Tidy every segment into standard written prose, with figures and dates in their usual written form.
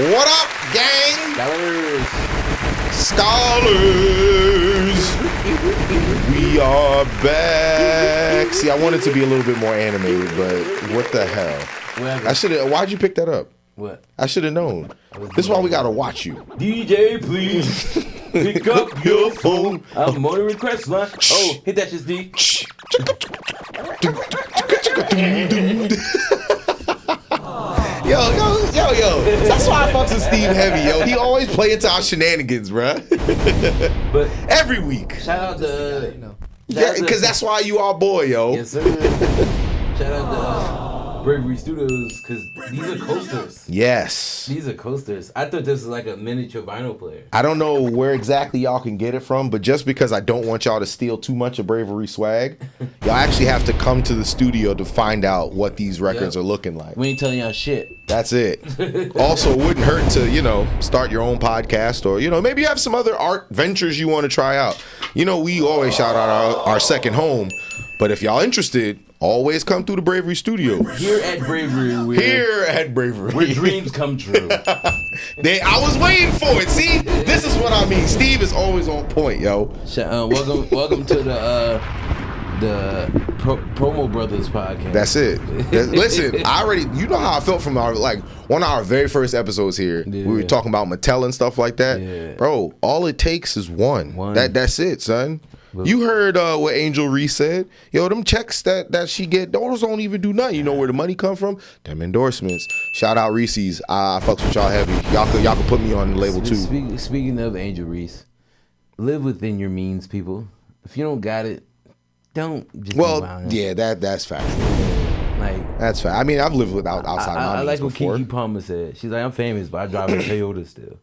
What up, gang? Scholars. We are back. See, I wanted to be a little bit more animated, but what the hell? I should have. Why'd you pick that up? What? I should have known. This is why we gotta watch you. DJ, please pick up your phone. I'm on a request line. Oh, hit that shit, D. Yo. That's why I fucks with Steve heavy, yo. He always play into our shenanigans, bruh. But every week. Shout out to yeah, because that's why you our boy, yo. Yes, sir. Shout out to Bravery Studios, because these are coasters. Yes. These are coasters. I thought this was like a miniature vinyl player. I don't know where exactly y'all can get it from, but just because I don't want y'all to steal too much of Bravery swag, y'all actually have to come to the studio to find out what these records are looking like. We ain't telling y'all shit. That's it. Also, it wouldn't hurt to, start your own podcast or, maybe you have some other art ventures you want to try out. We always shout out our second home, but if y'all interested, always come through the Bravery Studio. Here at Bravery. Where dreams come true. I was waiting for it. See? This is what I mean. Steve is always on point, yo. Welcome to the Promo Brothers podcast. That's it. Listen, you know how I felt from one of our very first episodes here. Yeah. We were talking about Mattel and stuff like that. Yeah. Bro, all it takes is one. That's it, son. You heard what Angel Reese said. Yo, them checks that she get, those don't even do nothing. You know where the money come from? Them endorsements. Shout out Reese's. I fucks with y'all heavy. Y'all can put me on the label too. Speaking of Angel Reese, live within your means, people. If you don't got it, don't just yeah, that's factual. That's fact. I mean, I've lived without outside my means I like what before. Keke Palmer said. She's like, I'm famous, but I drive a Toyota still.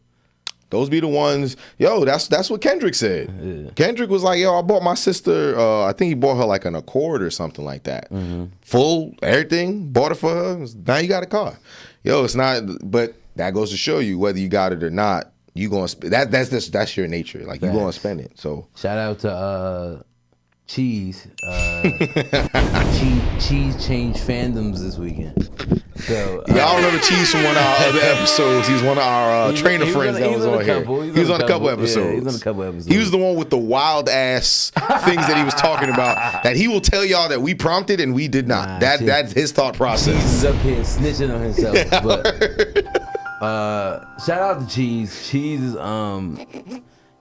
Those be the ones, that's what Kendrick said. Yeah. Kendrick was like, I bought my sister, I think he bought her like an Accord or something like that. Mm-hmm. Full, everything, bought it for her. Now you got a car. It's not, but that goes to show you whether you got it or not, you going to, that's your nature. Like, you going to spend it. So shout out to Cheese. Cheese changed fandoms this weekend. So, y'all remember Cheese from one of our other episodes. He's one of our trainer friends that was on here. He was on a couple episodes. Yeah, he was on a couple episodes. He was the one with the wild ass things that he was talking about that he will tell y'all that we prompted and we did not. That's his thought process. Cheese is up here snitching on himself. But shout out to Cheese.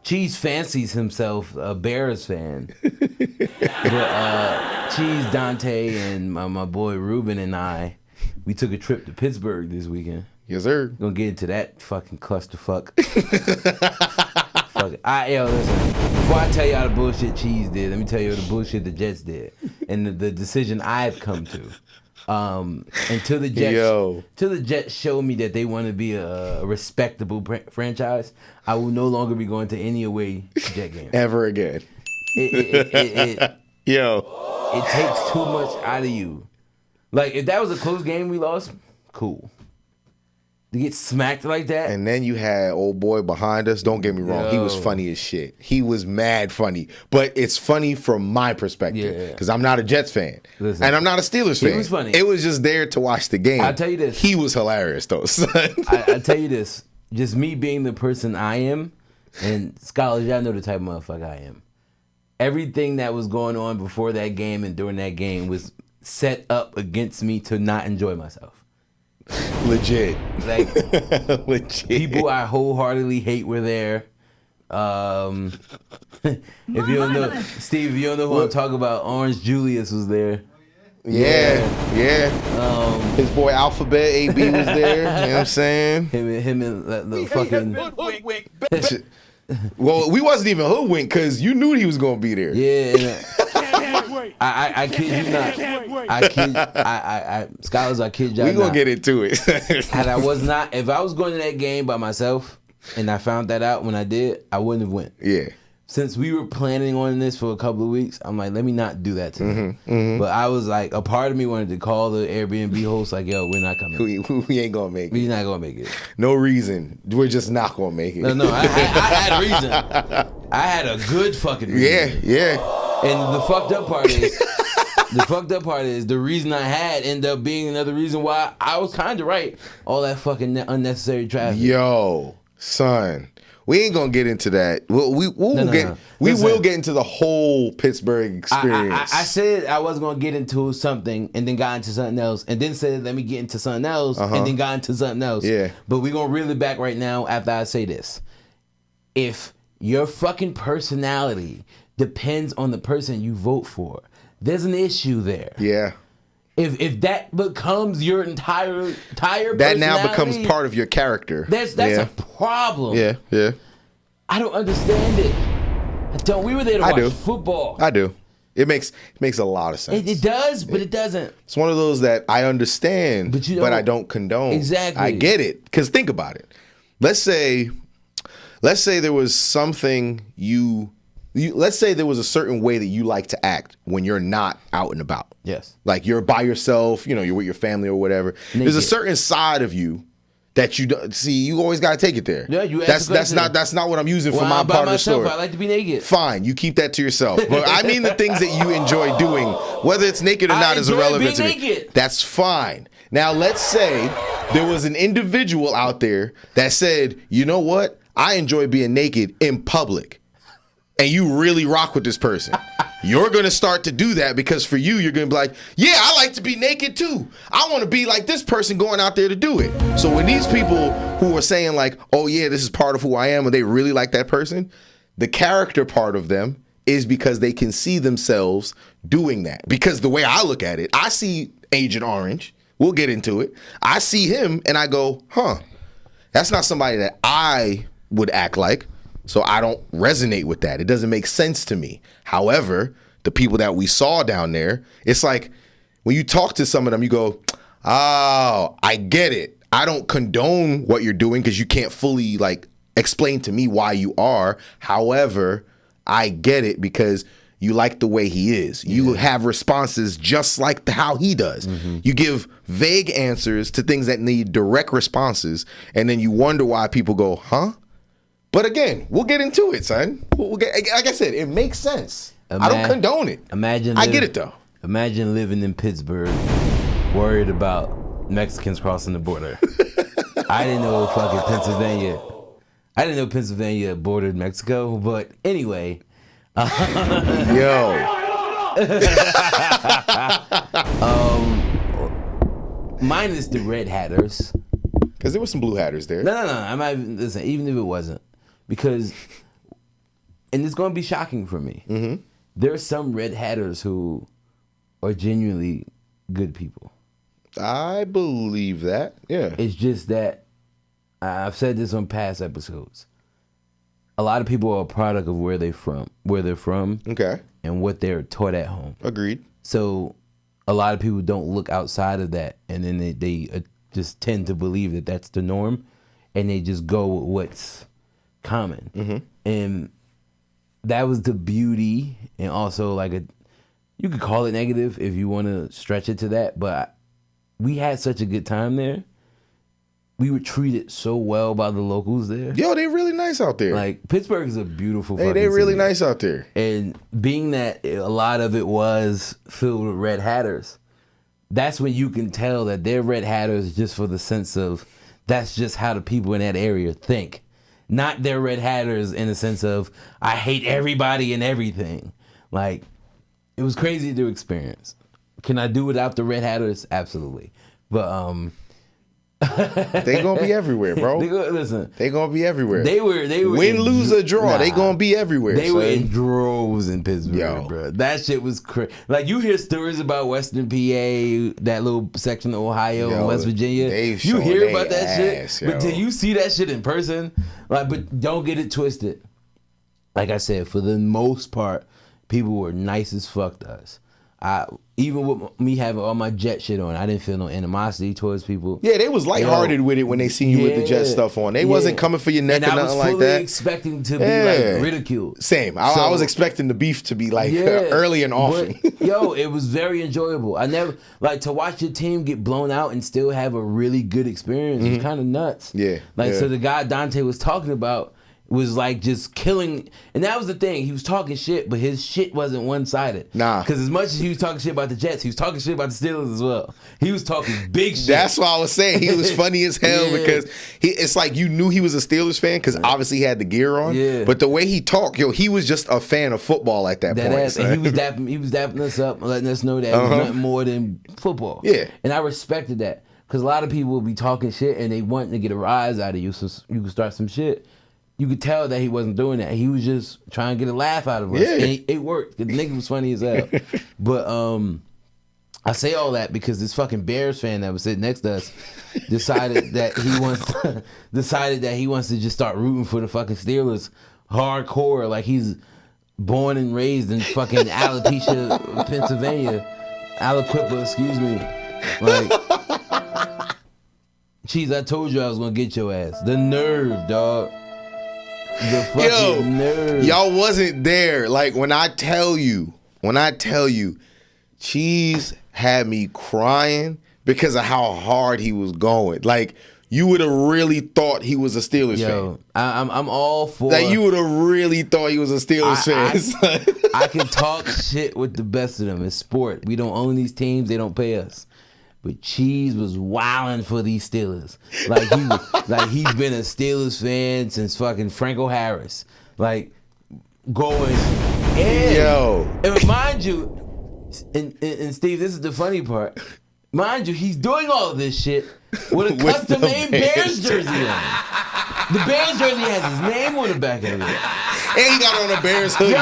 Cheese fancies himself a Bears fan. But Cheese, Dante, and my boy Ruben and I, we took a trip to Pburgh this weekend. Yes, sir. Gonna get into that fucking clusterfuck. Fuck it. Listen. Before I tell y'all the bullshit Cheese did, let me tell you the bullshit the Jets did, and the decision I've come to. Until the Jets show me that they want to be a respectable franchise, I will no longer be going to any away Jet game ever again. It takes too much out of you. Like, if that was a close game we lost, cool. To get smacked like that. And then you had old boy behind us. Don't get me wrong. He was funny as shit. He was mad funny. But it's funny from my perspective. Because I'm not a Jets fan. Listen, and I'm not a Steelers fan. He was funny. It was just there to watch the game. I'll tell you this. He was hilarious, though, son. I tell you this. Just me being the person I am, and scholars, y'all know the type of motherfucker I am. Everything that was going on before that game and during that game was set up against me to not enjoy myself. Legit. Like, legit. People I wholeheartedly hate were there. If you don't know, Steve, if you don't know who I'm talking about, Orange Julius was there. Yeah. His boy Alphabet AB was there. You know what I'm saying? Him and the fucking. Well, we wasn't even hoodwinked because you knew he was gonna be there. Yeah. I kid you not. Scholars, I kid y'all not. We gonna get into it. If I was going to that game by myself and I found that out when I did, I wouldn't have went. Yeah. Since we were planning on this for a couple of weeks, I'm like, let me not do that to him. Mm-hmm. But I was like, a part of me wanted to call the Airbnb host, like, yo, we're not coming. We ain't gonna make it. We're not gonna make it. No reason. We're just not gonna make it. No, I had a reason. I had a good fucking reason. Yeah. And the fucked up part is, The fucked up part is the reason I had ended up being another reason why I was kind of right. All that fucking unnecessary traffic. Yo, son. We ain't gonna get into that. We will get into the whole Pittsburgh experience. I said I wasn't gonna get into something and then got into something else, and then said let me get into something else, and then got into something else. Yeah. But we're gonna reel it back right now after I say this. If your fucking personality depends on the person you vote for, there's an issue there. Yeah. If that becomes your entire that now becomes part of your character. That's a problem. Yeah. I don't understand it. I don't. We were there to watch football. I do. It makes a lot of sense. It does, but it doesn't. It's one of those that I understand, but I don't condone. Exactly. I get it. Because think about it. Let's say there was something let's say there was a certain way that you like to act when you're not out and about. Yes. Like you're by yourself, you're with your family or whatever. Naked. There's a certain side of you that you don't see. You always got to take it there. Yeah, that's not what I'm using for my part of the story. I like to be naked. Fine, you keep that to yourself. But I mean the things that you enjoy doing, whether it's naked or not, is irrelevant to me. That's fine. Now let's say there was an individual out there that said, you know what? I enjoy being naked in public. And you really rock with this person. You're going to start to do that because for you, you're going to be like, yeah, I like to be naked too. I want to be like this person going out there to do it. So when these people who are saying like, oh yeah, this is part of who I am, and they really like that person, the character part of them is because they can see themselves doing that. Because the way I look at it, I see Agent Orange. We'll get into it. I see him and I go, that's not somebody that I would act like. So I don't resonate with that. It doesn't make sense to me. However, the people that we saw down there, it's like when you talk to some of them, you go, oh, I get it. I don't condone what you're doing because you can't fully like explain to me why you are. However, I get it because you like the way he is. You have responses just like how he does. Mm-hmm. You give vague answers to things that need direct responses, and then you wonder why people go, huh? But again, we'll get into it, son. Like I said, it makes sense. I don't condone it. I get it, though. Imagine living in Pittsburgh, worried about Mexicans crossing the border. I didn't know fucking Pennsylvania. I didn't know Pennsylvania bordered Mexico, but anyway. Minus the red hatters. Because there were some blue hatters there. No. I'm not even, listen, even if it wasn't. Because, and it's going to be shocking for me. Mm-hmm. There are some red hatters who are genuinely good people. I believe that, yeah. It's just that, I've said this on past episodes. A lot of people are a product of where they're from, okay, and what they're taught at home. Agreed. So, a lot of people don't look outside of that, and then they just tend to believe that that's the norm, and they just go with what's common. Mm-hmm. And that was the beauty, and also like you could call it negative if you want to stretch it to that, but we had such a good time there. We were treated so well by the locals there. Yo, they really nice out there. Like, Pittsburgh is a beautiful fucking they really city. nice out there. And being that a lot of it was filled with red hatters, that's when you can tell that they're red hatters just for the sense of that's just how the people in that area think. Not they're red hatters in the sense of I hate everybody and everything. Like, it was crazy to experience. Can I do without the red hatters? Absolutely. But they gonna be everywhere, bro. Listen, they gonna be everywhere. They were win, lose or draw. They gonna be everywhere. They were in droves in Pittsburgh, bro. That shit was crazy. Like, you hear stories about Western PA, that little section of Ohio and West Virginia. You hear about that shit, but till you see that shit in person, like, but don't get it twisted. Like I said, for the most part, people were nice as fuck to us. Even with me having all my Jet shit on, I didn't feel no animosity towards people. Yeah, they was lighthearted with it when they seen you with the Jet stuff on. They wasn't coming for your neck or nothing like that. I was fully expecting to be like ridiculed. Same. I was expecting the beef to be like early and often. But, it was very enjoyable. I never like to watch your team get blown out and still have a really good experience. Mm-hmm. It's kind of nuts. Yeah. So the guy Dante was talking about, was like just killing. And that was the thing. He was talking shit, but his shit wasn't one-sided. Nah. Because as much as he was talking shit about the Jets, he was talking shit about the Steelers as well. He was talking big shit. That's why I was saying he was funny as hell because it's like you knew he was a Steelers fan because obviously he had the gear on. Yeah. But the way he talked, he was just a fan of football at that point. And he was dapping us up, letting us know that it was nothing more than football. Yeah. And I respected that. Because a lot of people will be talking shit and they want to get a rise out of you so you can start some shit. You could tell that he wasn't doing that. He was just trying to get a laugh out of us. Yeah. And it worked. The nigga was funny as hell. But I say all that because this fucking Bears fan that was sitting next to us decided that he wants to just start rooting for the fucking Steelers hardcore, like he's born and raised in fucking Alopecia, Pennsylvania. Aliquippa, excuse me. Like, Cheese, I told you I was gonna get your ass. The nerve, dog. The fucking nerve. Y'all wasn't there. Like when I tell you, Cheese had me crying because of how hard he was going. Like you would have really thought he was a Steelers fan. I'm all for. Like you would have really thought he was a Steelers fan. I can talk shit with the best of them. It's sport. We don't own these teams. They don't pay us. But Cheese was wilding for these Steelers. Like he's been a Steelers fan since fucking Franco Harris. Like going in. Yo. And mind you, and Steve, this is the funny part. Mind you, he's doing all of this shit with a custom-made Bears jersey on. The Bears jersey has his name on the back of it. And he got on a Bears hoodie.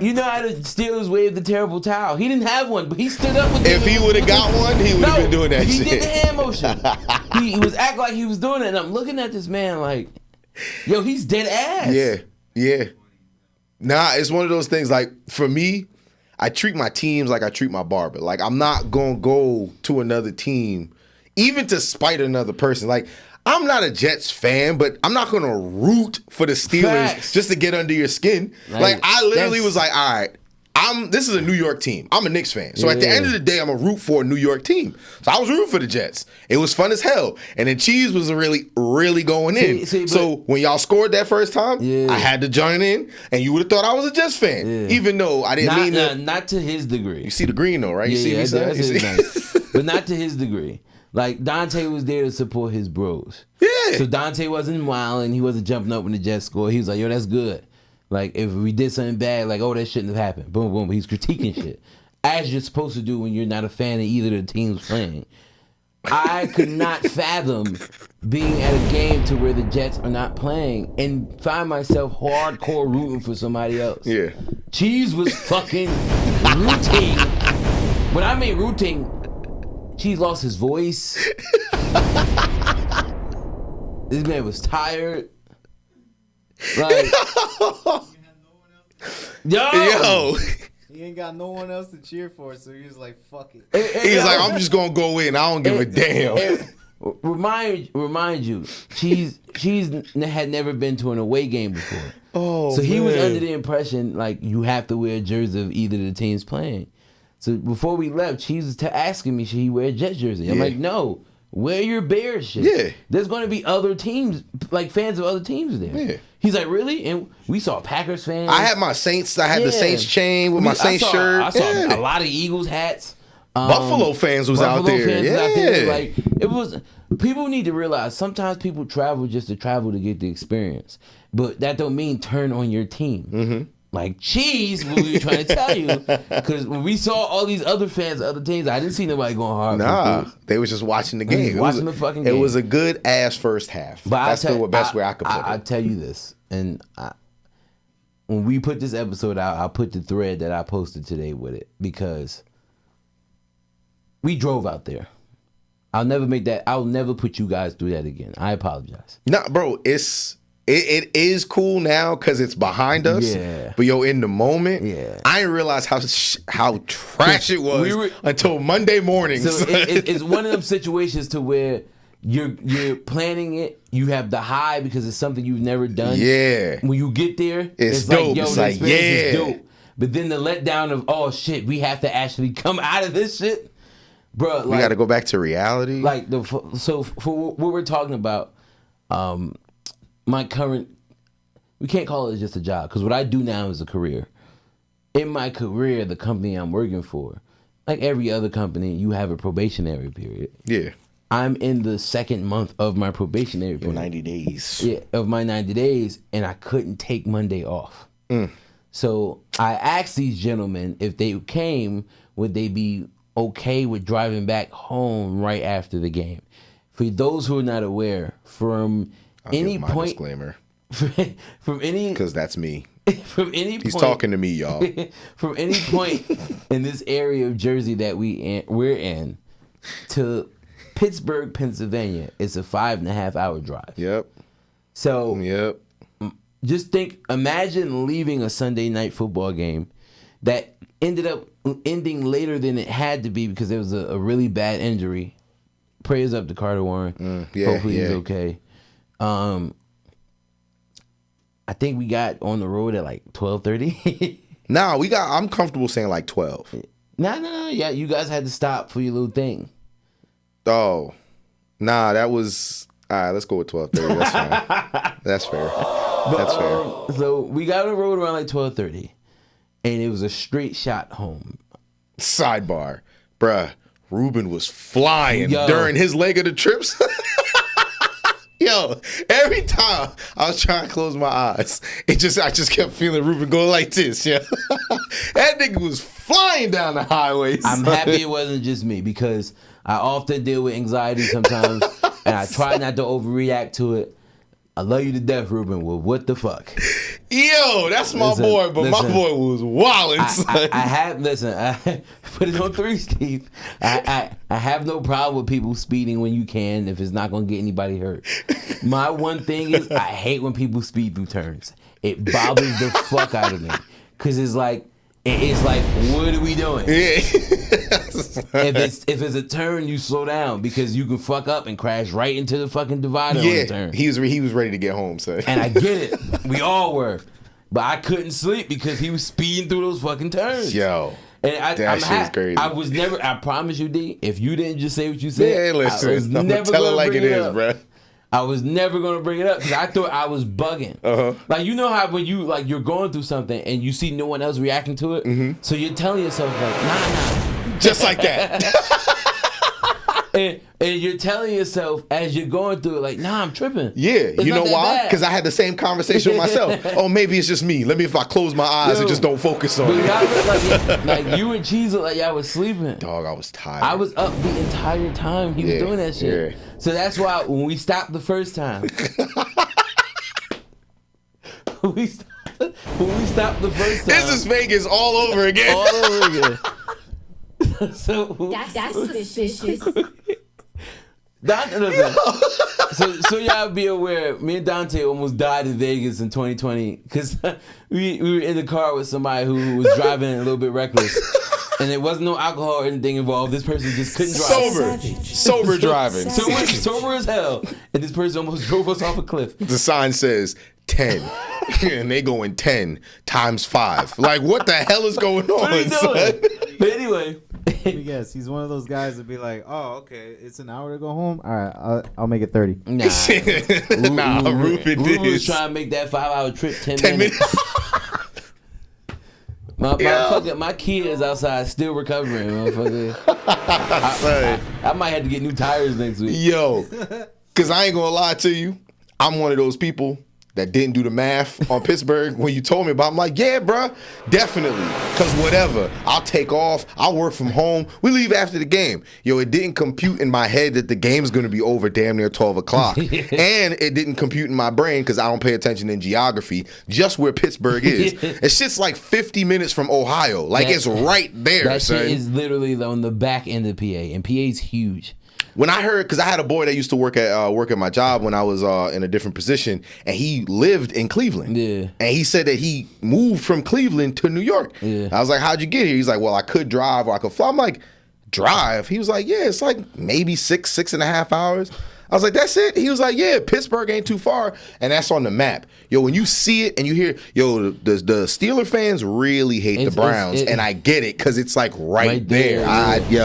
You know how the Steelers waved the terrible towel? He didn't have one, but he stood up with it. If he would have got one, he would have been doing that shit. He did the hand motion. He was acting like he was doing it, and I'm looking at this man like, yo, he's dead ass. Yeah. Nah, it's one of those things, like, for me, I treat my teams like I treat my barber. Like, I'm not going to go to another team, even to spite another person. Like, I'm not a Jets fan, but I'm not going to root for the Steelers just to get under your skin. Like I literally was like, all right, this is a New York team. I'm a Knicks fan. So at the end of the day, I'm going to root for a New York team. So I was rooting for the Jets. It was fun as hell. And then Cheese was really, really going in. So when y'all scored that first time, I had to join in, and you would have thought I was a Jets fan. Even though I didn't mean to. Not to his degree. You see the green though, right? You see me saying? Nice. But not to his degree. Like, Dante was there to support his bros. Yeah. So Dante wasn't wilding. He wasn't jumping up when the Jets scored. He was like, yo, that's good. Like, if we did something bad, like, oh, that shouldn't have happened. Boom, boom. But he's critiquing shit. As you're supposed to do when you're not a fan of either of the teams playing. I could not fathom being at a game to where the Jets are not playing and find myself hardcore rooting for somebody else. Yeah. Cheese was fucking rooting. When I mean rooting, Cheese lost his voice. This man was tired. Like, yo. He ain't got no one else to cheer for, so he was like, fuck it. He's like, I'm just gonna go in. I don't give a damn. Remind you, Cheese had never been to an away game before. Oh, so he was under the impression like you have to wear a jersey of either of the teams playing. So before we left, Cheese was asking me, should he wear a Jets jersey? I'm like, no, wear your Bears shit. Yeah. There's going to be other teams, like fans of other teams there. Yeah. He's like, really? And we saw Packers fans. I had my Saints. I had the Saints chain with my Saints shirt. I saw a lot of Eagles hats. Buffalo fans was out there. Like, it was. People need to realize sometimes people travel just to travel to get the experience, but that don't mean turn on your team. Mm-hmm. Like Cheese, what we were trying to tell you, because when we saw all these other fans of other teams, I didn't see nobody going hard. Nah, they was just watching the game. Watching the fucking game. It was a good ass first half. But that's the best way I could put it. I tell you this, and when we put this episode out, I'll put the thread that I posted today with it because we drove out there. I'll never put you guys through that again. I apologize. Nah, bro, it is cool now because it's behind us. Yeah. But in the moment, I didn't realize how trash it was until Monday morning. So it's one of them situations to where you're planning it. You have the high because it's something you've never done. Yeah. When you get there, it's dope. like, yo, it's the like, experience is dope. But then the letdown of, oh shit, we have to actually come out of this shit. Bro, like, we got to go back to reality. Like for what we're talking about, my current, we can't call it just a job because what I do now is a career. In my career, the company I'm working for, like every other company, you have a probationary period. Yeah. I'm in the second month of my probationary period. 90 days. Yeah, of my 90 days, and I couldn't take Monday off. So I asked these gentlemen if they came, would they be okay with driving back home right after the game? For those who are not aware, from any point, disclaimer, from any, because that's me. From any point, he's talking to me, y'all. From any point in this area of Jersey that we're in to Pittsburgh, Pennsylvania, it's a 5.5 hour drive. Yep. So just imagine leaving a Sunday night football game that ended up ending later than it had to be because there was a really bad injury. Prayers up to Carter Warren. Hopefully he's okay. I think we got on the road at like 12:30. Nah, I'm comfortable saying like 12. No. Yeah, you guys had to stop for your little thing. Oh. Nah, that was all right, let's go with 12:30. That's fine. That's fair. That's fair. So we got on the road around like 12:30. And it was a straight shot home. Sidebar. Bruh, Ruben was flying during his leg of the trips. Yo, every time I was trying to close my eyes, I just kept feeling Ruben going like this, yeah. That nigga was flying down the highway. I'm happy it wasn't just me because I often deal with anxiety sometimes, and I try not to overreact to it. I love you to death, Ruben. Well, what the fuck? Yo, that's my boy, but my boy was wilding. I put it on 3, Steve. I have no problem with people speeding when you can if it's not gonna get anybody hurt. My one thing is I hate when people speed through turns. It bothers the fuck out of me because it's like what are we doing? Yeah. If it's a turn, you slow down because you can fuck up and crash right into the fucking divider on the turn. He was ready to get home, so. And I get it. We all were. But I couldn't sleep because he was speeding through those fucking turns. Yo. And that shit is crazy. I promise you, D, if you didn't just say what you said, listen, I'm gonna tell it like it is, bro. I was never gonna bring it up because I thought I was bugging. Like, you know how when you're going through something and you see no one else reacting to it, so you're telling yourself like, nah, just like that. and you're telling yourself as you're going through it, like, nah, I'm tripping. Yeah, it's you know why? Because I had the same conversation with myself. Oh, maybe it's just me. Let me, if I close my eyes and just don't focus on it. Y'all like you and Cheese looked like y'all was sleeping. Dog, I was tired. I was up the entire time he was doing that shit. Yeah. So that's why when we stopped the first time, this is Vegas all over again. All over again. So that's suspicious. So y'all be aware, me and Dante almost died in Vegas in 2020 because we were in the car with somebody who was driving a little bit reckless. And there wasn't no alcohol or anything involved. This person just couldn't drive. Sober driving. Sober as hell. And this person almost drove us off a cliff. The sign says 10. And they going 10 times 5. Like, what the hell is going on? What are you doing? But anyway. Let me guess. He's one of those guys that be like, oh, okay, it's an hour to go home. All right, I'll make it 30. Nah. Ruben was trying to make that 5-hour trip 10 minutes. My kid is outside still recovering, motherfucker. I might have to get new tires next week. Yo, because I ain't going to lie to you. I'm one of those people that didn't do the math on Pittsburgh when you told me about it. I'm like, yeah, bro, definitely. Because whatever. I'll take off. I'll work from home. We leave after the game. Yo, it didn't compute in my head that the game's going to be over damn near 12 o'clock. And it didn't compute in my brain because I don't pay attention in geography, just where Pittsburgh is. It's shit's like 50 minutes from Ohio. Like, it's right there, that son. Shit is literally on the back end of PA. And PA's huge. When I heard, because I had a boy that used to work at my job when I was in a different position, and he lived in Cleveland. Yeah. And he said that he moved from Cleveland to New York. Yeah. I was like, how'd you get here? He's like, well, I could drive or I could fly. I'm like, drive? He was like, yeah, it's like maybe 6.5 hours. I was like, that's it? He was like, yeah, Pittsburgh ain't too far, and that's on the map. Yo, when you see it and you hear, yo, the Steeler fans really hate the Browns, and I get it because it's like right there. You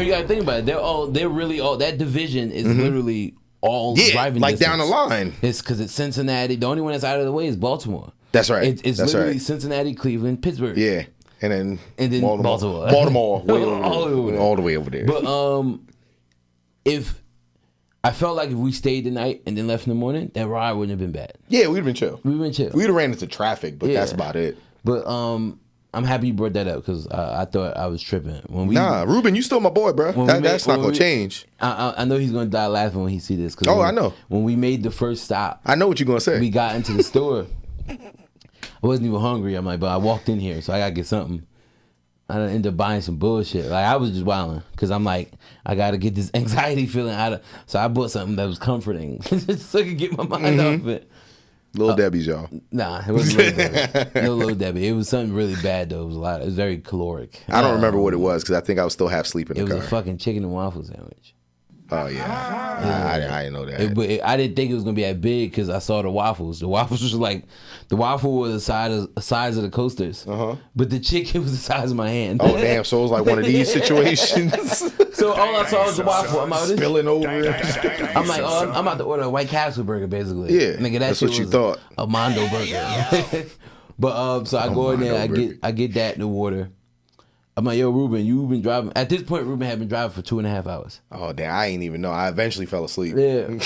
gotta think about it. They're really all that division is literally all driving like distance. down the line. It's because it's Cincinnati. The only one that's out of the way is Baltimore. That's right. It's That's literally right. Cincinnati, Cleveland, Pittsburgh. Yeah. And then Baltimore. Baltimore. Way over All there. over there. All the way over there. But if I felt like if we stayed the night and then left in the morning, that ride wouldn't have been bad. Yeah, we'd have been chill. We'd have been chill. We'd have ran into traffic, but Yeah. that's about it. But I'm happy you brought that up because I thought I was tripping. Nah, Ruben, you still my boy, bro. That's not going to change. I know he's going to die laughing when he see this. Oh, I know. When we made the first stop, I know what you're going to say. we got into the store. I wasn't even hungry. I'm like, but I walked in here, so I got to get something. I ended up buying some bullshit. Like, I was just wilding because I'm like, I got to get this anxiety feeling out of. So I bought something that was comforting so I could get my mind off it. Little Debbie's, y'all. Nah, it wasn't Little Debbie. No Little Debbie. It was something really bad, though. It was a lot. It was very caloric. I don't remember what it was because I think I was still half asleep in the It was car. a fucking chicken and waffle sandwich. Oh, yeah. I didn't know that. I didn't think it was gonna be that big because I saw the waffles. The waffles was like, the waffle was the size of the coasters, but the chicken was the size of my hand. Oh, damn. So it was like one of these situations. So all I saw was the waffle. I'm out this. Spilling over. I'm like, oh, I'm about to order a White Castle burger, basically. Yeah, nigga, that's shit what you was thought. A Mondo burger. But so I go in there, I get that in the water. I'm like, yo, Ruben, you've been driving. At this point, Ruben had been driving for 2.5 hours. Oh, damn. I ain't even know. I eventually fell asleep. Yeah.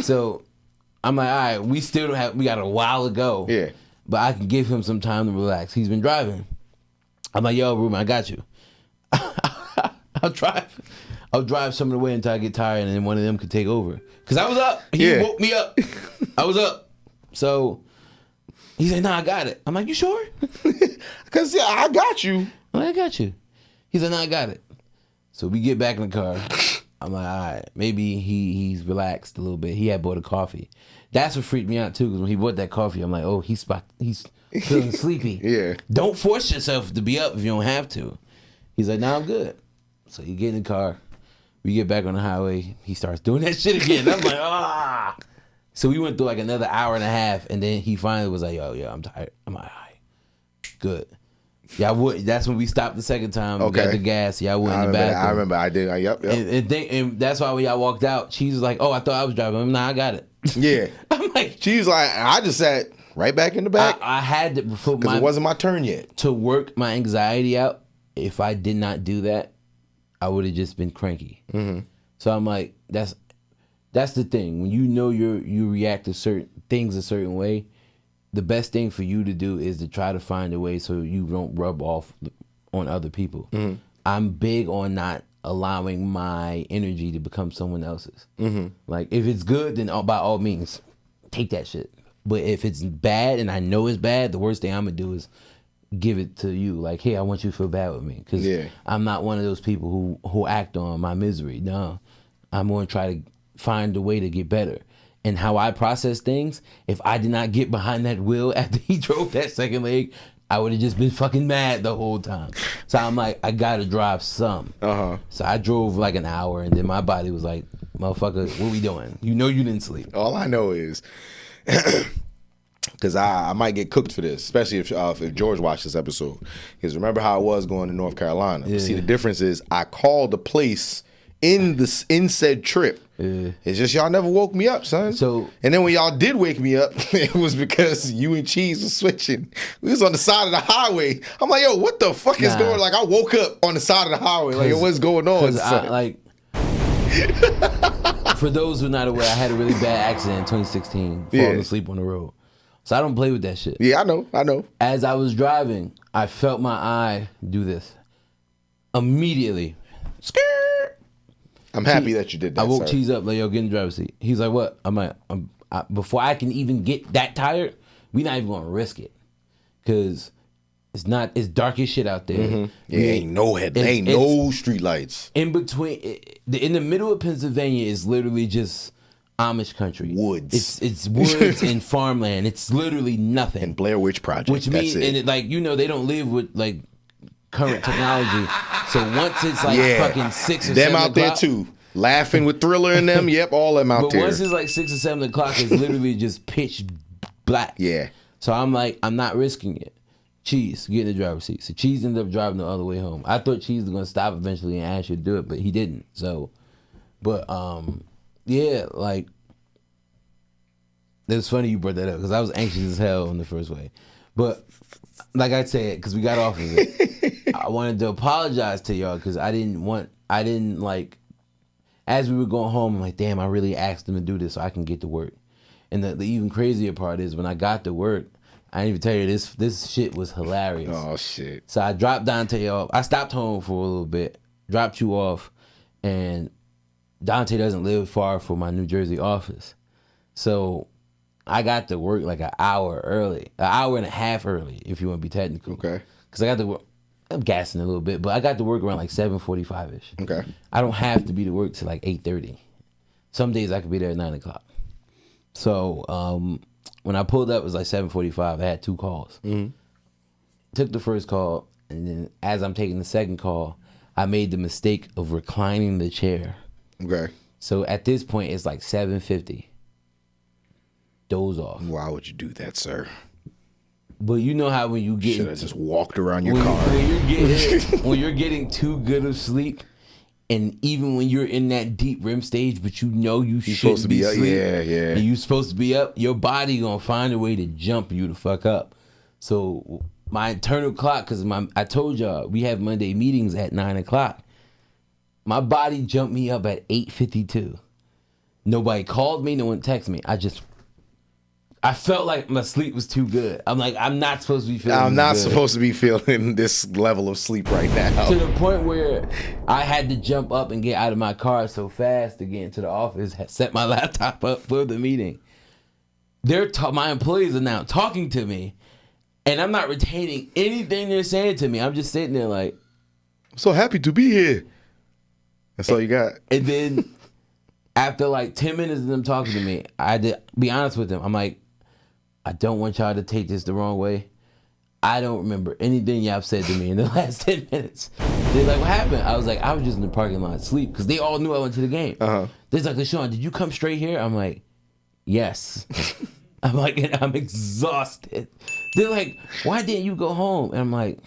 So I'm like, all right, we got a while to go. Yeah. But I can give him some time to relax. He's been driving. I'm like, yo, Ruben, I got you. I'll drive some of the way until I get tired and then one of them could take over. Because I was up. He woke me up. I was up. So he said, nah, I got it. I'm like, you sure? Because I got you. I'm like, I got you. He said, nah, I got it. So we get back in the car. I'm like, all right, maybe he's relaxed a little bit. He had bought a coffee. That's what freaked me out too, because when he bought that coffee, I'm like, oh, he's feeling sleepy. Yeah. Don't force yourself to be up if you don't have to. He's like, nah, I'm good. So you get in the car. We get back on the highway. He starts doing that shit again. I'm like, ah. So we went through like another hour and a half, and then he finally was like, yo, I'm tired. I'm like, all right, good. Yeah, I would. That's when we stopped the second time. We got the gas. Yeah, I went in the bathroom. I remember. I did. Yep. And that's why when y'all walked out, she was like, "Oh, I thought I was driving." I'm, nah, I got it. Yeah. I'm like, She's like, I just sat right back in the back I had to before because it wasn't my turn yet. to work my anxiety out. If I did not do that, I would have just been cranky. Mm-hmm. So I'm like, that's the thing. When you know you react to certain things a certain way, the best thing for you to do is to try to find a way so you don't rub off on other people. Mm-hmm. I'm big on not allowing my energy to become someone else's. Mm-hmm. Like, if it's good, then by all means, take that shit. But if it's bad and I know it's bad, the worst thing I'm going to do is give it to you. Like, hey, I want you to feel bad with me. Because I'm not one of those people who act on my misery. No. I'm going to try to find a way to get better. And how I process things, if I did not get behind that wheel after he drove that second leg, I would have just been fucking mad the whole time. So I'm like, I gotta drive some. So I drove like an hour, and then my body was like, motherfucker, what we doing? You know you didn't sleep. All I know is, because I might get cooked for this, especially if George watched this episode. Because remember how I was going to North Carolina. Yeah. See, the difference is I called the place in said trip. Yeah. It's just y'all never woke me up, son. And then when y'all did wake me up, it was because you and Cheese was switching. We was on the side of the highway. I'm like, yo, what the fuck is going on? Like, I woke up on the side of the highway. Like, what's going on? For those who are not aware, I had a really bad accident in 2016, falling asleep on the road. So I don't play with that shit. Yeah, I know. As I was driving, I felt my eye do this. Immediately. Skirt. I'm happy that you did that. I woke Cheese up, like, yo, get in the driver's seat. He's like, what? I'm like, before I can even get that tired, we not even gonna risk it. Cause it's dark as shit out there. Mm-hmm. Yeah, ain't no street lights. In between, in the middle of Pennsylvania is literally just Amish country. Woods. It's woods and farmland. It's literally nothing. And Blair Witch Project. Which means, they don't live with, like, current technology. So once it's like fucking 6 or 7 them o'clock, out there too, laughing with Thriller in them. Yep, all them out there. But once it's like 6 or 7 o'clock, it's literally just pitch black. Yeah. So I'm like, I'm not risking it. Cheese, get in the driver's seat. So Cheese ended up driving the other way home. I thought Cheese was gonna stop eventually and Ash would do it, but he didn't. So, but yeah, like it was funny you brought that up because I was anxious as hell in the first way, but like I said, because we got off of it, I wanted to apologize to y'all because I didn't like. As we were going home, I'm like, damn, I really asked them to do this so I can get to work. And the even crazier part is when I got to work, I didn't even tell you this shit was hilarious. Oh shit! So I dropped Dante off. I stopped home for a little bit, dropped you off, and Dante doesn't live far from my New Jersey office. So I got to work like an hour and a half early, if you want to be technical. Okay. Because I got to work. I'm gassing a little bit, but I got to work around like 7:45ish. Okay. I don't have to be to work till like 8:30. Some days I could be there at 9 o'clock. So when I pulled up, it was like 7:45. I had 2 calls. Mm-hmm. Took the first call, and then as I'm taking the second call, I made the mistake of reclining the chair. Okay. So at this point, it's like 7:50. Doze off. Why would you do that, sir? But you know how when you get Should have just walked around your when, car. when you're getting too good of sleep, and even when you're in that deep REM stage, but you know you're supposed to be up. asleep, Yeah. and you're supposed to be up, your body gonna find a way to jump you the fuck up. So my internal clock, because I told y'all we have Monday meetings at 9 o'clock. My body jumped me up at 8:52. Nobody called me, no one texted me. I felt like my sleep was too good. I'm like, I'm not supposed to be feeling I'm not good. supposed to be feeling this level of sleep right now. To the point where I had to jump up and get out of my car so fast to get into the office, set my laptop up for the meeting. My employees are now talking to me, and I'm not retaining anything they're saying to me. I'm just sitting there like, I'm so happy to be here. That's all you got. and then after like 10 minutes of them talking to me, I had to be honest with them. I'm like, I don't want y'all to take this the wrong way. I don't remember anything y'all said to me in the last 10 minutes. They're like, what happened? I was like, I was just in the parking lot asleep because they all knew I went to the game. Uh-huh. They're like, Shawn, did you come straight here? I'm like, yes. I'm like, and I'm exhausted. They're like, why didn't you go home? And I'm like,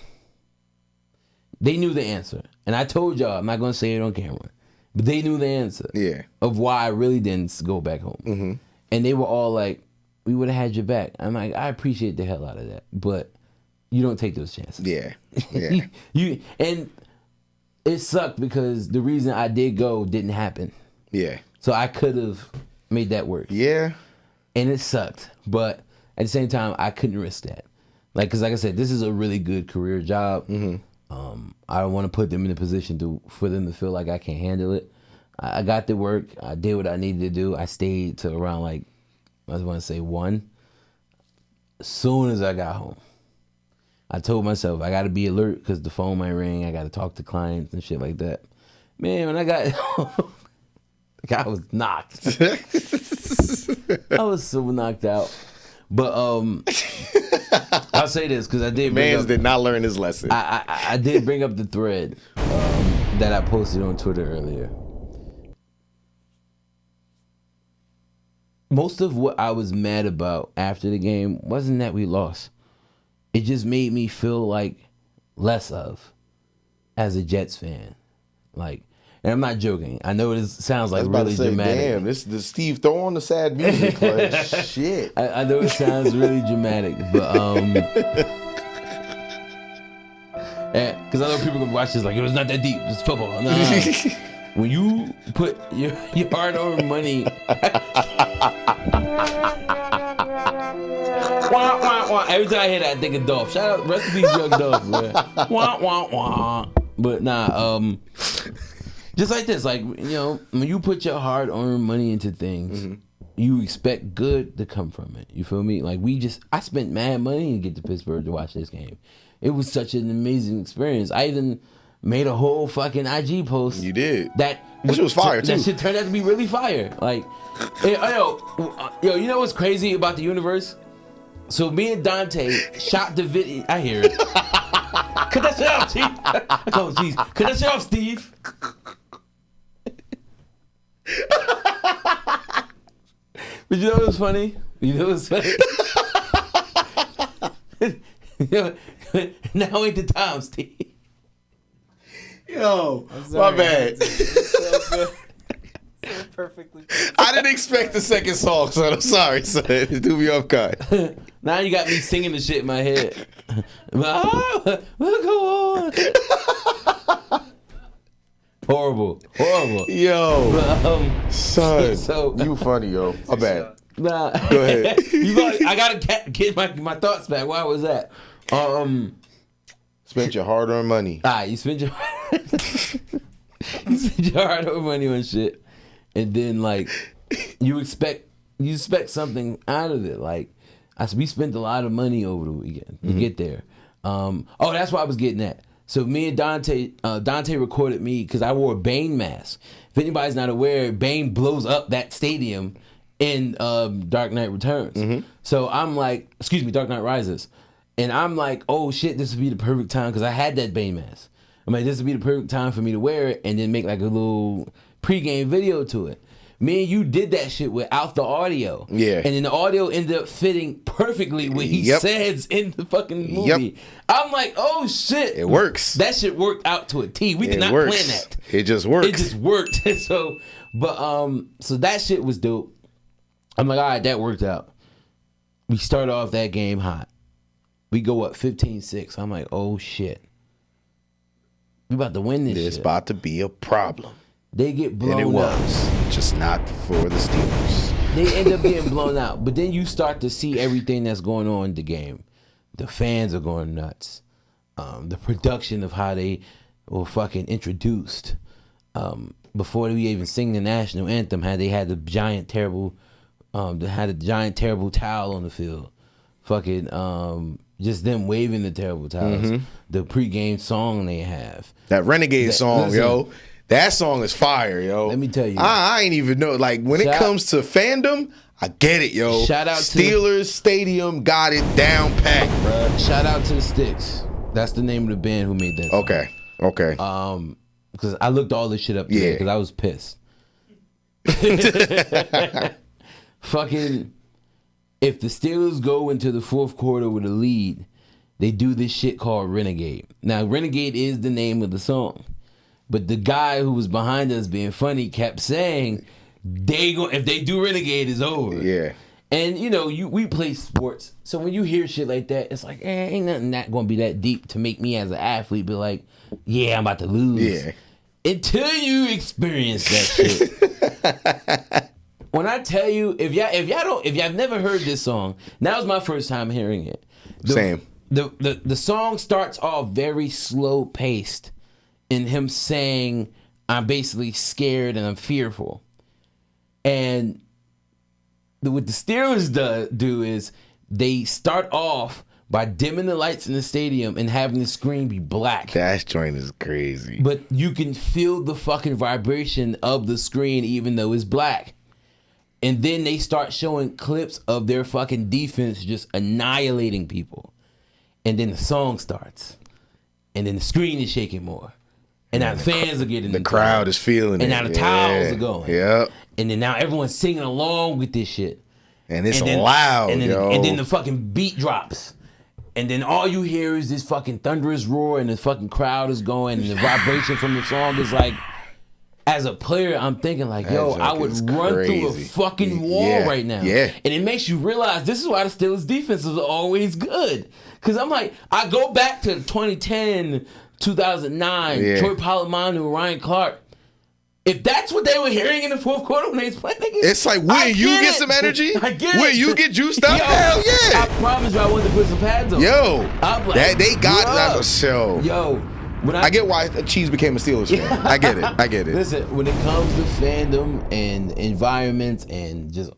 they knew the answer. And I told y'all, I'm not going to say it on camera, but they knew the answer. Yeah. Of why I really didn't go back home. Mm-hmm. And they were all like, we would have had your back. I'm like, I appreciate the hell out of that, but you don't take those chances. Yeah. And it sucked because the reason I did go didn't happen. Yeah. So I could have made that work. Yeah. And it sucked, but at the same time, I couldn't risk that. Because like I said, this is a really good career job. Mm-hmm. I don't want to put them in a position for them to feel like I can't handle it. I got to work. I did what I needed to do. I stayed to around like, I want to say 1. As soon as I got home, I told myself I got to be alert because the phone might ring. I got to talk to clients and shit like that. Man, when I got home, I was knocked. I was so knocked out. But I'll say this because I did. Did not learn his lesson. I did bring up the thread that I posted on Twitter earlier. Most of what I was mad about after the game wasn't that we lost. It just made me feel like less of as a Jets fan. Like, and I'm not joking. I know this sounds like really dramatic. Damn, this Steve, throw on the sad music. Like, shit. I know it sounds really dramatic, but because I know people can watch this like it was not that deep. It's football. Nah. When you put your hard-earned money, wah, wah, wah. Every time I hear that, I think of Dolph. Shout out, rest in peace, Young Dolph, man. Wah, wah, wah. But nah, just like this, like, you know, when you put your hard-earned money into things, you expect good to come from it. You feel me? Like I spent mad money to get to Pittsburgh to watch this game. It was such an amazing experience. I even made a whole fucking IG post. You did. That shit was fire too. That shit turned out to be really fire. Like, yo, you know what's crazy about the universe? So me and Dante shot the video. I hear it. Cut that shit off, Chief. I call him Chief. Cut that shit off, Steve. But you know what's funny? Now ain't the time, Steve. Yo, my bad. perfectly. I didn't expect the second song, son. I'm sorry, son. It threw me off guard. Now you got me singing the shit in my head. We'll go on. Horrible. Yo, son, so- you funny, yo. My bad. Nah. Go ahead. I gotta get my thoughts back. Why was that? Spent your hard-earned money. You spend your hard-earned money on shit, and then like you expect something out of it. Like we spent a lot of money over the weekend to get there. That's what I was getting at. So me and Dante recorded me because I wore a Bane mask. If anybody's not aware, Bane blows up that stadium in Dark Knight Returns. So I'm like, Dark Knight Rises. And I'm like, oh shit, this would be the perfect time because I had that Bane mask. I'm like, this would be the perfect time for me to wear it and then make like a little pregame video to it. Me and you did that shit without the audio. Yeah. And then the audio ended up fitting perfectly what he says in the fucking movie. I'm like, oh shit. It works. That shit worked out to a T. We did not plan that. It just works. It just worked. So that shit was dope. I'm like, all right, that worked out. We start off that game hot. We go up 15-6. I'm like, oh shit. We about to win this shit. It's about to be a problem. They get blown And it out. was. Just not for the Steelers. They end up getting blown out. But then you start to see everything that's going on in the game. The fans are going nuts. The production of how they were fucking introduced. Before we even sing the national anthem, they had the giant terrible towel on the field. Fucking just them waving the terrible towels. The pregame song they have. That Renegade song, listen, yo. That song is fire, yo. Let me tell you. I ain't even know. Like, when it comes to fandom, I get it, yo. Shout out Steelers Stadium got it down packed, bruh. Shout out to the Sticks. That's the name of the band who made that song. Okay. Because I looked all this shit up today because I was pissed. Fucking, if the Steelers go into the fourth quarter with a lead, they do this shit called Renegade. Now, Renegade is the name of the song. But the guy who was behind us being funny kept saying, if they do Renegade, it's over. Yeah. And, we play sports. So when you hear shit like that, it's like, ain't nothing that going to be that deep to make me as an athlete be like, yeah, I'm about to lose. Yeah. Until you experience that shit. When I tell you, if y'all never heard this song, that was my first time hearing it. Same. The song starts off very slow paced in him saying, I'm basically scared and I'm fearful. And what the Steelers do is they start off by dimming the lights in the stadium and having the screen be black. That joint is crazy. But you can feel the fucking vibration of the screen even though it's black. And then they start showing clips of their fucking defense just annihilating people. And then the song starts. And then the screen is shaking more. And now the fans are getting the crowd is feeling it. And now the towels are going. Yep. And then now everyone's singing along with this shit. And it's loud, yo. And then the fucking beat drops. And then all you hear is this fucking thunderous roar and the fucking crowd is going and the vibration from the song is like, as a player, I'm thinking like, yo, I would run through a fucking wall right now. Yeah. And it makes you realize this is why the Steelers defense is always good. Because I'm like, I go back to 2010, 2009, Troy Polamalu, Ryan Clark. If that's what they were hearing in the fourth quarter when they was playing, it's like, will you get some energy? I get it. Will you get juiced up? Yo, Hell yeah. I promise you I wanted to put some pads on. Yo. I'm like, that they got that show. Yo. When I get why Cheese became a Steelers fan. I get it. Listen, when it comes to fandom and environments and just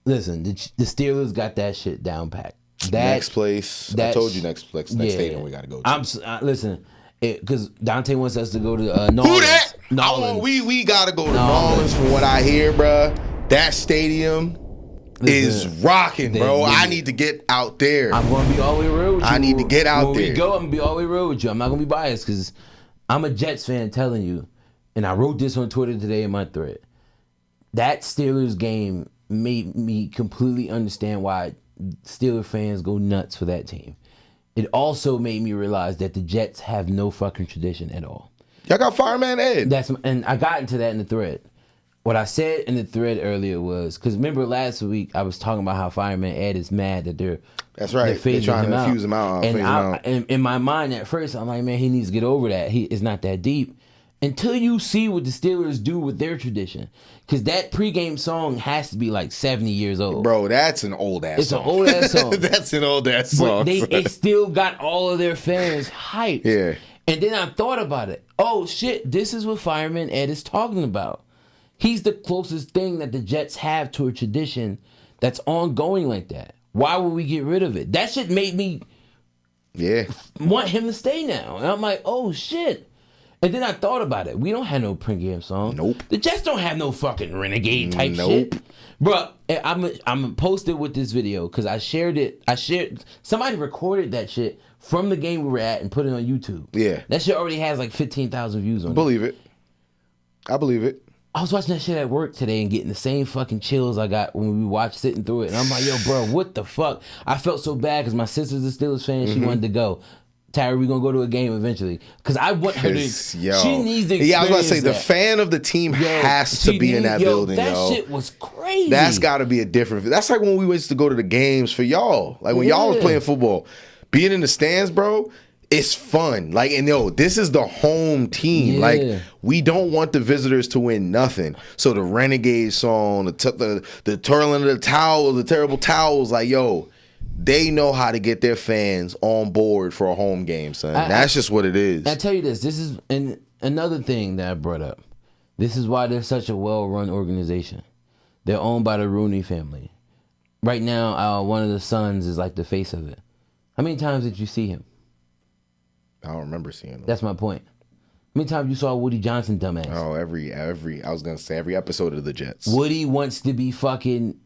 listen, the Steelers got that shit down packed. Next place. I told you next stadium we got to go to. Listen, because Dante wants us to go to New Who that? We got to go to New Orleans from what I hear, bruh. That stadium is rocking, bro. I need to get out there. I'm going to be all the way real with you. I need to get out there. When we go, I'm going to be all the way real with you. I'm not going to be biased because I'm a Jets fan telling you, and I wrote this on Twitter today in my thread. That Steelers game made me completely understand why Steelers fans go nuts for that team. It also made me realize that the Jets have no fucking tradition at all. Y'all got Fireman Ed. And I got into that in the thread. what I said in the thread earlier was, because remember last week I was talking about how Fireman Ed is mad that they're That's right. They're trying to infuse him out. And in my mind at first, I'm like, man, he needs to get over that. It's not that deep. Until you see what the Steelers do with their tradition. Because that pregame song has to be like 70 years old. Bro, that's an old-ass song. It's an old-ass song. That's an old-ass song. But it still got all of their fans hyped. Yeah. And then I thought about it. Oh, shit, this is what Fireman Ed is talking about. He's the closest thing that the Jets have to a tradition that's ongoing like that. Why would we get rid of it? That shit made me want him to stay now. And I'm like, oh, shit. And then I thought about it. We don't have no pregame song. Nope. The Jets don't have no fucking renegade type shit. Bro, I'm posted with this video because I shared it. Somebody recorded that shit from the game we were at and put it on YouTube. Yeah. That shit already has like 15,000 views on it. I believe it. I was watching that shit at work today and getting the same fucking chills I got when we watched sitting through it. And I'm like, yo, bro, what the fuck? I felt so bad because my sister's a Steelers fan. She wanted to go. Tyra, we gonna go to a game eventually because I want her to. She needs to. Yeah, I was about to say the fan of the team has to be in that building. That shit was crazy. That's got to be a different. That's like when we used to go to the games for y'all. Like when y'all was playing football, being in the stands, bro. It's fun. Like, and this is the home team. Like, we don't want the visitors to win nothing. So the Renegade song, the twirling of the towels, the terrible towels, like, they know how to get their fans on board for a home game, son. That's just what it is. I tell you this is another thing that I brought up. This is why they're such a well-run organization. They're owned by the Rooney family. Right now, one of the sons is like the face of it. How many times did you see him? I don't remember seeing him. That's my point. How many times you saw Woody Johnson, dumbass? Oh, every. I was gonna say every episode of the Jets. Woody wants to be fucking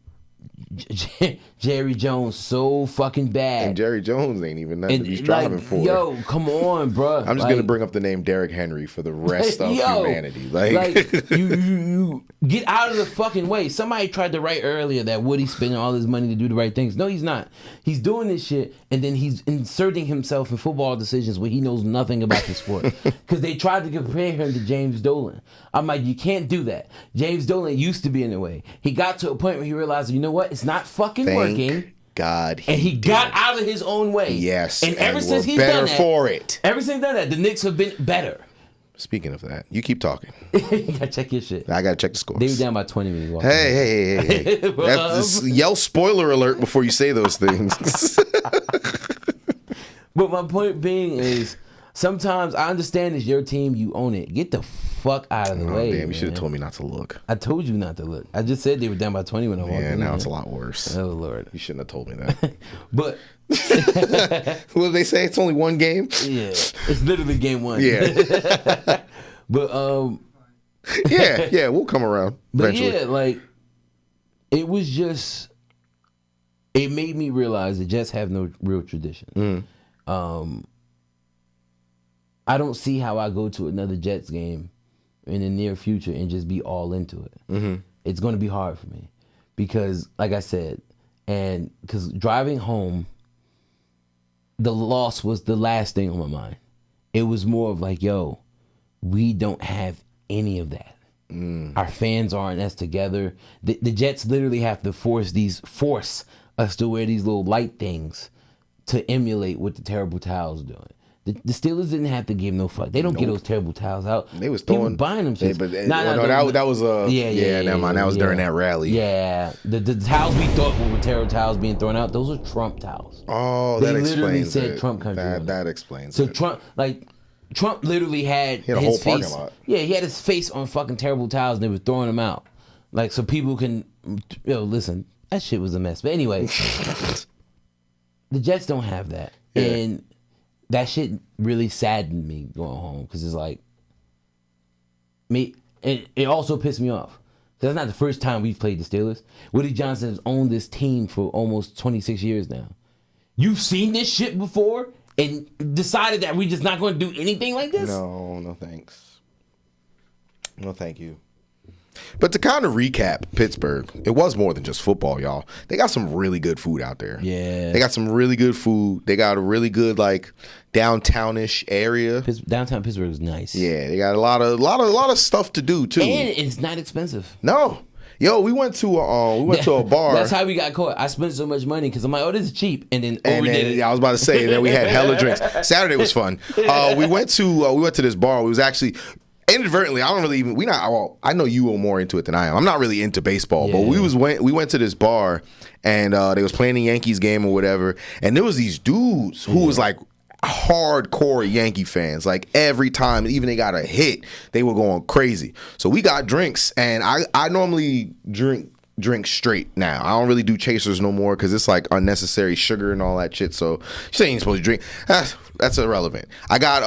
Jerry Jones so fucking bad. And Jerry Jones ain't even nothing to be striving for. Yo, come on, bro. I'm just gonna bring up the name Derrick Henry for the rest of humanity. Like you get out of the fucking way. Somebody tried to write earlier that Woody's spending all his money to do the right things. No, he's not. He's doing this shit, and then he's inserting himself in football decisions where he knows nothing about the sport. Because they tried to compare him to James Dolan. I'm like, you can't do that. James Dolan used to be in the way. He got to a point where he realized, you know what? It's not fucking working. God, he got out of his own way. Yes, and ever since he's better done that, for it. Ever since he's done that, the Knicks have been better. Speaking of that, you keep talking. You gotta check your shit. I gotta check the scores. They were down by 20 when you walked Hey. Yell spoiler alert before you say those things. But my point being is, sometimes I understand it's your team, you own it. Get the fuck out of the way. Damn, you should have told me not to look. I told you not to look. I just said they were down by 20 when I walked in. Yeah, now it's a lot worse. Oh, Lord. You shouldn't have told me that. But what did they say? It's only one game? Yeah. It's literally game one. Yeah. But yeah, we'll come around eventually. But yeah, like, it was just, it made me realize the Jets have no real tradition. I don't see how I go to another Jets game in the near future and just be all into it. It's going to be hard for me because, like I said, and because driving home, the loss was the last thing on my mind. It was more of like, yo, we don't have any of that. Our fans aren't as together. The Jets literally have to force us to wear these little light things to emulate what the terrible towels are doing. The Steelers didn't have to give no fuck. They don't get those terrible towels out. They was throwing buying them shit. That was never mind. That was during that rally. Yeah, the towels we thought were terrible towels being thrown out. Those are Trump towels. Oh, they that literally explains said it. Trump country. That explains so it. Trump literally had a his whole face. parking lot. Yeah, he had his face on fucking terrible towels, and they were throwing them out, like so people can. Listen, that shit was a mess. But anyway, the Jets don't have that, and that shit really saddened me going home because it's like me. It also pissed me off. That's not the first time we've played the Steelers. Woody Johnson has owned this team for almost 26 years now. You've seen this shit before and decided that we're just not going to do anything like this? No thanks. No, thank you. But to kind of recap Pittsburgh, it was more than just football, y'all. They got some really good food out there. Yeah. They got some really good food. They got a really good like downtownish area. Downtown Pittsburgh is nice. Yeah, they got a lot of stuff to do too. And it's not expensive. No. Yo, we went to a bar. That's how we got caught. I spent so much money because I'm like, oh, this is cheap, and then overdid it. Yeah, I was about to say. And then we had hella drinks. Saturday was fun. We went to this bar. We was actually inadvertently. I don't really even. I know you were more into it than I am. I'm not really into baseball, but we went to this bar and they was playing the Yankees game or whatever, and there was these dudes who was like hardcore Yankee fans. Like every time, even they got a hit, they were going crazy. So we got drinks, and I normally drink straight now. I don't really do chasers no more because it's like unnecessary sugar and all that shit. So you ain't supposed to drink. That's irrelevant. I got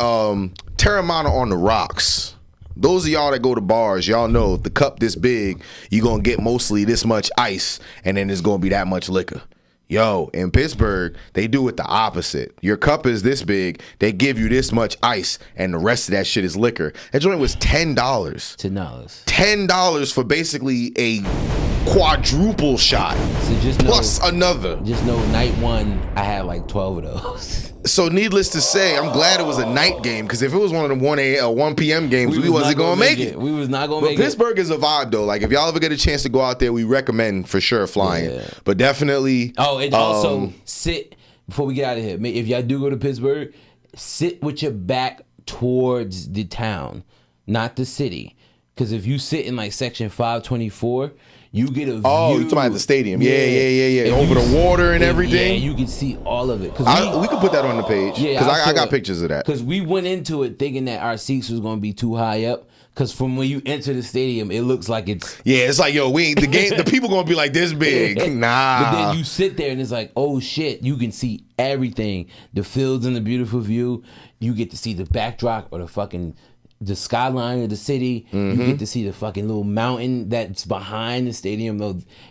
Terramana on the rocks. Those of y'all that go to bars, y'all know if the cup this big, you're gonna get mostly this much ice, and then there's gonna be that much liquor. Yo, in Pittsburgh, they do it the opposite. Your cup is this big, they give you this much ice, and the rest of that shit is liquor. That joint was $10. $10 for basically a quadruple shot. So just plus another. Just know night one, I had like 12 of those. So needless to say, I'm glad it was a night game, because if it was one of the 1 p.m. games, we wasn't going to make it. We was not going to make it. But Pittsburgh is a vibe, though. Like, if y'all ever get a chance to go out there, we recommend for sure flying. Yeah. But definitely... Oh, and also sit, before we get out of here, if y'all do go to Pittsburgh, sit with your back towards the town, not the city. Because if you sit in, like, section 524... You get a view. Oh, you're talking about the stadium. Yeah. Over the water and everything. Yeah, you can see all of it. We can put that on the page. Yeah, because I got pictures of that. Because we went into it thinking that our seats was going to be too high up. Because from when you enter the stadium, it looks like it's... Yeah, it's like, yo, the people going to be like this big. Nah. But then you sit there and it's like, oh, shit, you can see everything. The fields and the beautiful view. You get to see the backdrop or the skyline of the city. You get to see the fucking little mountain that's behind the stadium,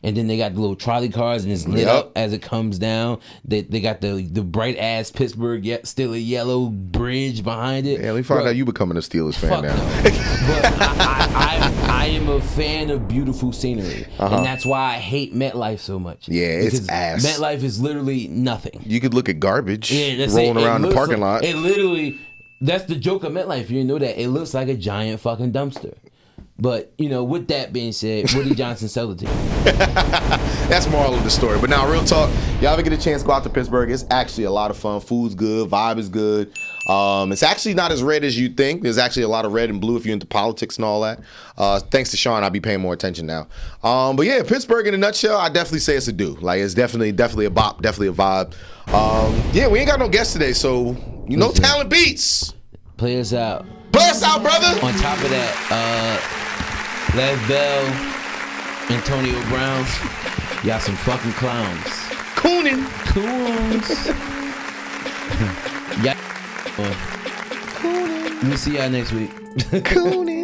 and then they got the little trolley cars and it's lit up as it comes down. They got the bright ass Pittsburgh yet still a yellow bridge behind it. Yeah, let me find out you becoming a Steelers fan now. No. But I am a fan of beautiful scenery, and that's why I hate MetLife so much. Yeah, it's ass. MetLife is literally nothing. You could look at garbage rolling around the parking lot. It literally. That's the joke of MetLife. You didn't know that. It looks like a giant fucking dumpster. But, with that being said, Woody Johnson sell the team. That's moral of the story. But now, real talk, y'all ever get a chance to go out to Pittsburgh, it's actually a lot of fun. Food's good. Vibe is good. It's actually not as red as you think. There's actually a lot of red and blue if you're into politics and all that. Thanks to Shawn, I'll be paying more attention now. But yeah, Pittsburgh in a nutshell, I definitely say it's a do. Like, it's definitely a bop, definitely a vibe. Yeah, we ain't got no guests today, so talent beats. Play us out. Play us out, brother. On top of that, Les Bell, Antonio Browns, y'all some fucking clowns. Coonin'. Y'all. Let me see y'all next week. Coonin'.